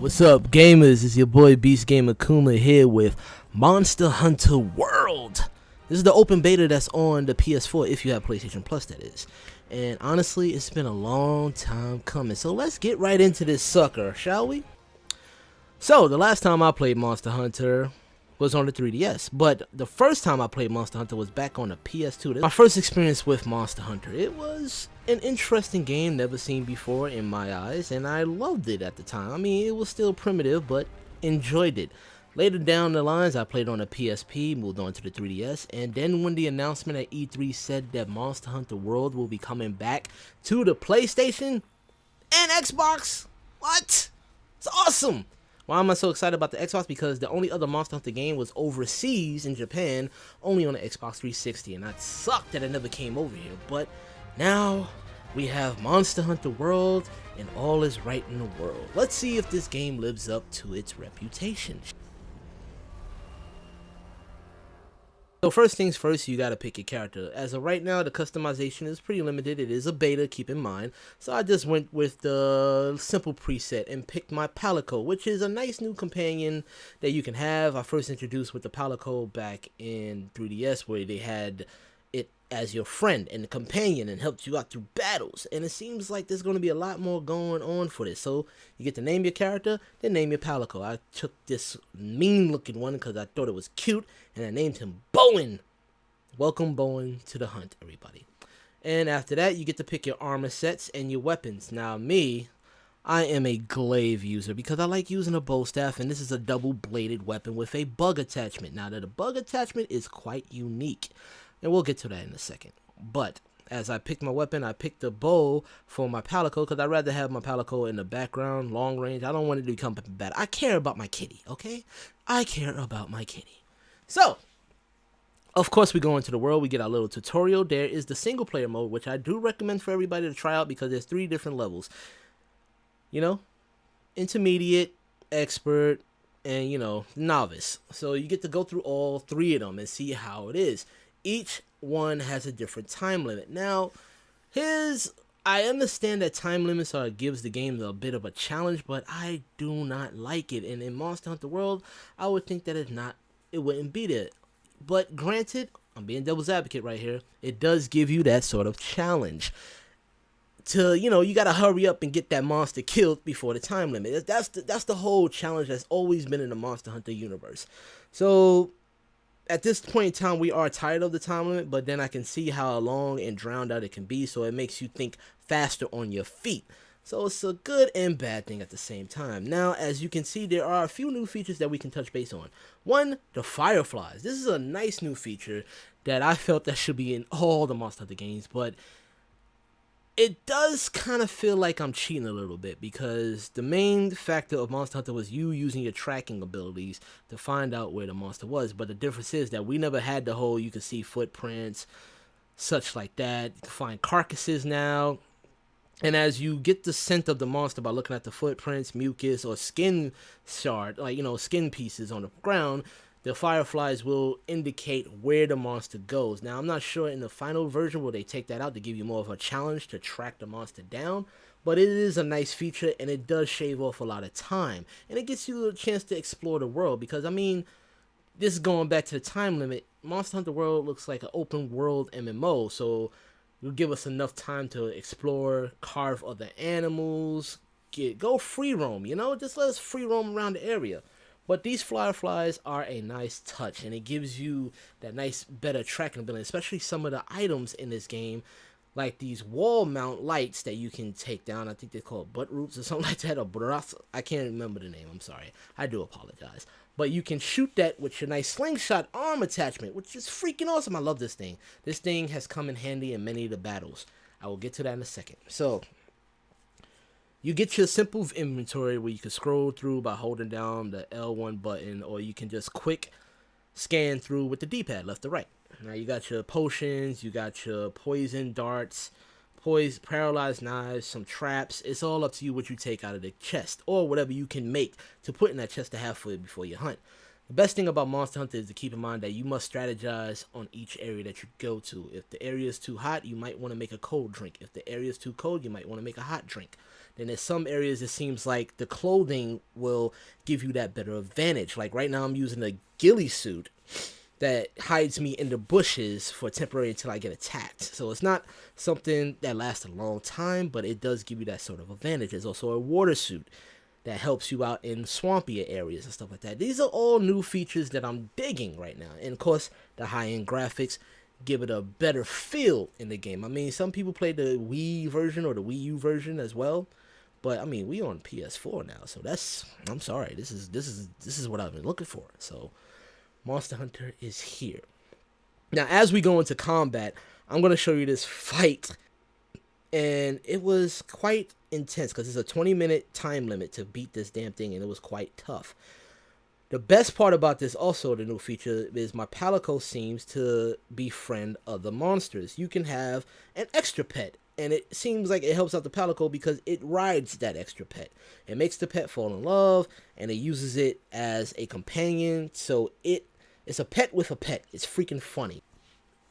What's up, gamers? It's your boy Beast Gamer Kuma here with Monster Hunter World. This is the open beta that's on the PS4 if you have PlayStation Plus, that is. And honestly, it's been a long time coming. So let's get right into this sucker, shall we? So the last time I played Monster Hunter was on the 3DS, but the first time I played Monster Hunter was back on the PS2. My first experience with Monster Hunter. It was an interesting game, never seen before in my eyes, and I loved it at the time. I mean, it was still primitive, but enjoyed it. Later down the lines, I played on a PSP, moved on to the 3DS, and then when the announcement at E3 said that Monster Hunter World will be coming back to the PlayStation and Xbox, what? It's awesome! Why am I so excited about the Xbox? Because the only other Monster Hunter game was overseas in Japan, only on the Xbox 360, and that sucked that it never came over here. But now we have Monster Hunter World, and all is right in the world. Let's see if this game lives up to its reputation. So first things first, you gotta pick your character. As of right now, the customization is pretty limited. It is a beta, keep in mind. So I just went with the simple preset and picked my Palico, which is a nice new companion that you can have. I first introduced with the Palico back in 3DS, where they had it as your friend and companion and helped you out through battles. And it seems like there's going to be a lot more going on for this. So you get to name your character, then name your Palico. I took this mean looking one because I thought it was cute, and I named him Bowen. Welcome Bowen to the hunt, everybody. And after that, you get to pick your armor sets and your weapons. Now me, I am a glaive user because I like using a bow staff, and this is a double bladed weapon with a bug attachment. Now the bug attachment is quite unique, and we'll get to that in a second. But as I picked my weapon, I picked the bow for my Palico because I'd rather have my Palico in the background, long range. I don't want it to become bad. I care about my kitty, okay? I care about my kitty. So, of course, we go into the world. We get our little tutorial. There is the single player mode, which I do recommend for everybody to try out because there's 3 different levels. You know, intermediate, expert, and, you know, novice. So you get to go through all 3 of them and see how it is. Each one has a different time limit. Now, I understand that time limits gives the game a bit of a challenge, but I do not like it. And in Monster Hunter World, I would think that it wouldn't be there. But granted, I'm being devil's advocate right here. It does give you that sort of challenge. You gotta hurry up and get that monster killed before the time limit. That's the whole challenge that's always been in the Monster Hunter universe. So at this point in time, we are tired of the time limit, but then I can see how long and drowned out it can be, so it makes you think faster on your feet. So it's a good and bad thing at the same time. Now, as you can see, there are a few new features that we can touch base on. One, the Fireflies. This is a nice new feature that I felt that should be in all the Monster Hunter games, but it does kind of feel like I'm cheating a little bit because the main factor of Monster Hunter was you using your tracking abilities to find out where the monster was. But the difference is that we never had the whole you can see footprints, such like that. You can find carcasses now. And as you get the scent of the monster by looking at the footprints, mucus, or skin shard, skin pieces on the ground, the Fireflies will indicate where the monster goes. Now, I'm not sure in the final version will they take that out to give you more of a challenge to track the monster down, but it is a nice feature, and it does shave off a lot of time. And it gets you a chance to explore the world, because, I mean, this is going back to the time limit. Monster Hunter World looks like an open world MMO, so it'll give us enough time to explore, carve other animals, go free roam, just let us free roam around the area. But these Fireflies are a nice touch, and it gives you that nice, better tracking ability, especially some of the items in this game, like these wall mount lights that you can take down. I think they're called butt roots or something like that, or brass. I can't remember the name, I'm sorry. I do apologize. But you can shoot that with your nice slingshot arm attachment, which is freaking awesome. I love this thing. This thing has come in handy in many of the battles. I will get to that in a second. So, you get your simple inventory where you can scroll through by holding down the L1 button, or you can just quick scan through with the D-pad, left to right. Now you got your potions, you got your poison darts, paralyzed knives, some traps. It's all up to you what you take out of the chest, or whatever you can make to put in that chest to have for you before you hunt. The best thing about Monster Hunter is to keep in mind that you must strategize on each area that you go to. If the area is too hot, you might want to make a cold drink. If the area is too cold, you might want to make a hot drink. Then there's some areas it seems like the clothing will give you that better advantage. Like right now I'm using a ghillie suit that hides me in the bushes for temporary until I get attacked. So it's not something that lasts a long time, but it does give you that sort of advantage. There's also a water suit that helps you out in swampier areas and stuff like that. These are all new features that I'm digging right now. And of course, the high-end graphics give it a better feel in the game. I mean, some people play the Wii version or the Wii U version as well. But I mean, we on PS4 now, so that's, I'm sorry, this is what I've been looking for. So Monster Hunter is here. Now, as we go into combat, I'm going to show you this fight. And it was quite intense because it's a 20-minute time limit to beat this damn thing, and it was quite tough. The best part about this, also the new feature, is my Palico seems to befriend other monsters. You can have an extra pet, and it seems like it helps out the Palico because it rides that extra pet. It makes the pet fall in love, and it uses it as a companion, so it's a pet with a pet. It's freaking funny.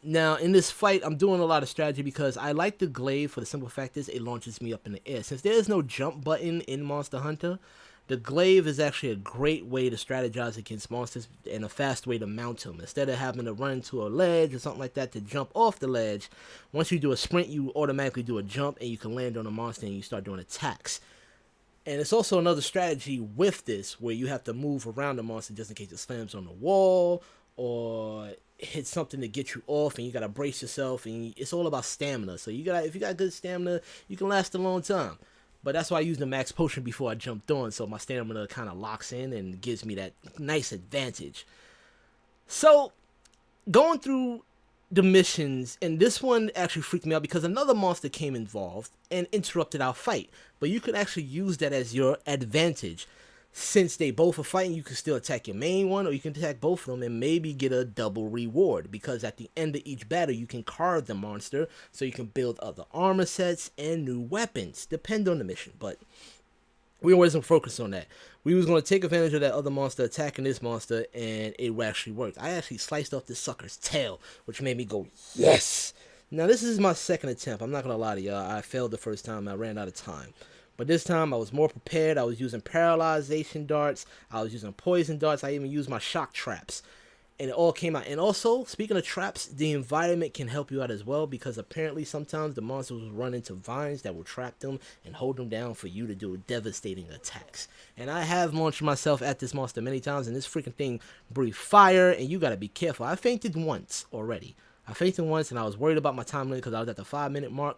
Now, in this fight, I'm doing a lot of strategy because I like the glaive for the simple fact is it launches me up in the air. Since there is no jump button in Monster Hunter, the glaive is actually a great way to strategize against monsters and a fast way to mount them. Instead of having to run to a ledge or something like that to jump off the ledge, once you do a sprint, you automatically do a jump and you can land on a monster and you start doing attacks. And it's also another strategy with this where you have to move around the monster just in case it slams on the wall or hit something to get you off, and you gotta brace yourself, and it's all about stamina. So if you got good stamina, you can last a long time. But that's why I used the max potion before I jumped on, so my stamina kind of locks in and gives me that nice advantage. So going through the missions, and this one actually freaked me out because another monster came involved and interrupted our fight. But you could actually use that as your advantage. Since they both are fighting, you can still attack your main one, or you can attack both of them and maybe get a double reward, because at the end of each battle you can carve the monster so you can build other armor sets and new weapons, depend on the mission. But we wasn't focused on that. We was going to take advantage of that other monster attacking this monster, and it actually worked. I actually sliced off this sucker's tail, which made me go, yes! Now this is my second attempt. I'm not going to lie to y'all. I failed the first time. I ran out of time. But this time I was more prepared. I was using paralyzation darts. I was using poison darts. I even used my shock traps. And it all came out. And also, speaking of traps, the environment can help you out as well, because apparently sometimes the monsters will run into vines that will trap them and hold them down for you to do devastating attacks. And I have launched myself at this monster many times, and this freaking thing breathes fire, and you gotta be careful. I fainted once already. I fainted once, and I was worried about my time limit because I was at the 5-minute mark.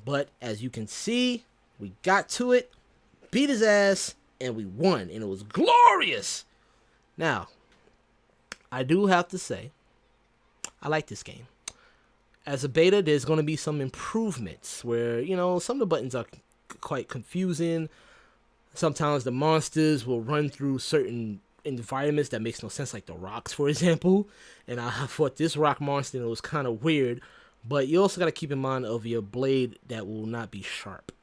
But as you can see, we got to it, beat his ass, and we won, and it was glorious. Now, I do have to say, I like this game. As a beta, there's going to be some improvements where, some of the buttons are quite confusing. Sometimes the monsters will run through certain environments that makes no sense, like the rocks, for example. And I fought this rock monster, and it was kind of weird. But you also got to keep in mind of your blade that will not be sharp.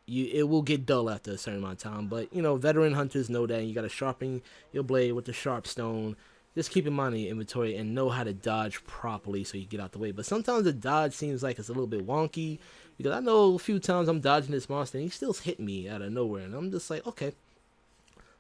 It will get dull after a certain amount of time, but veteran hunters know that, and you got to sharpen your blade with the sharp stone. Just keep in mind in your inventory and know how to dodge properly so you get out the way. But sometimes the dodge seems like it's a little bit wonky, because I know a few times I'm dodging this monster and he still hit me out of nowhere, and I'm just like, okay.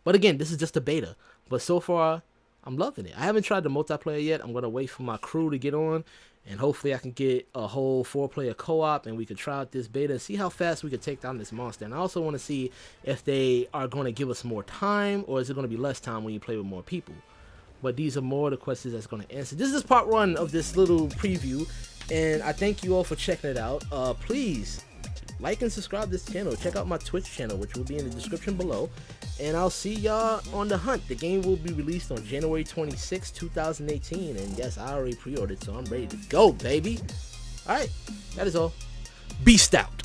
But again, this is just a beta, but so far I'm loving it. I haven't tried the multiplayer yet. I'm gonna wait for my crew to get on, and hopefully I can get a whole 4-player co-op, and we can try out this beta and see how fast we can take down this monster. And I also want to see if they are going to give us more time, or is it going to be less time when you play with more people. But these are more of the questions that's going to answer. This is part 1 of this little preview, and I thank you all for checking it out. Please like and subscribe to this channel. Check out my Twitch channel, which will be in the description below. And I'll see y'all on the hunt. The game will be released on January 26, 2018. And yes, I already pre-ordered, so I'm ready to go, baby. Alright, that is all. Beast out.